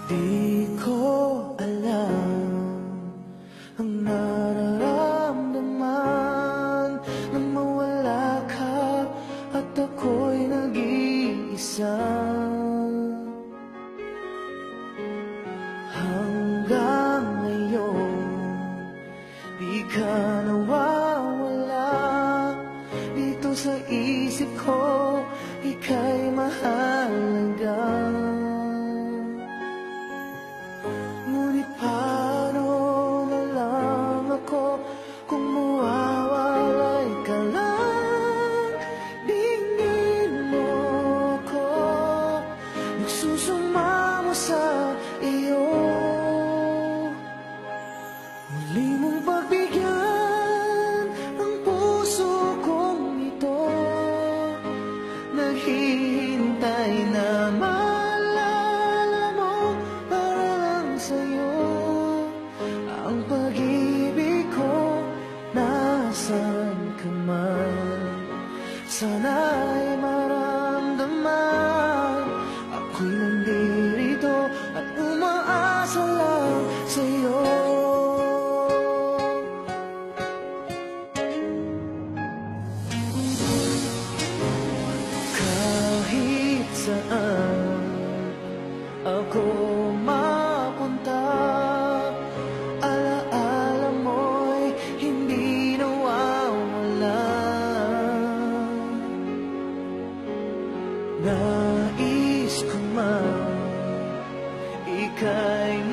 Di ko alam ang nararamdaman nang mawala ka at ako'y nag-iisa. Hanggang ngayon, di ka nawawala dito sa isip ko, ika'y mahalaga. Ngunit paano na lang ako kung mawawalay ka lang? Tingin mo ko, nagsusumamo sa iyo. Muli mong pagbigyan ang puso kong ito, naghihintay na maalala mo para lang sa'yo. Ang pag-ibig ko, nasan ka man, sana'y maramdaman. Ako'y nandito at umaasa lang sa'yo. Kahit saan ako mapunta, alaala mo'y hindi nawawala. Nais ko man ika'y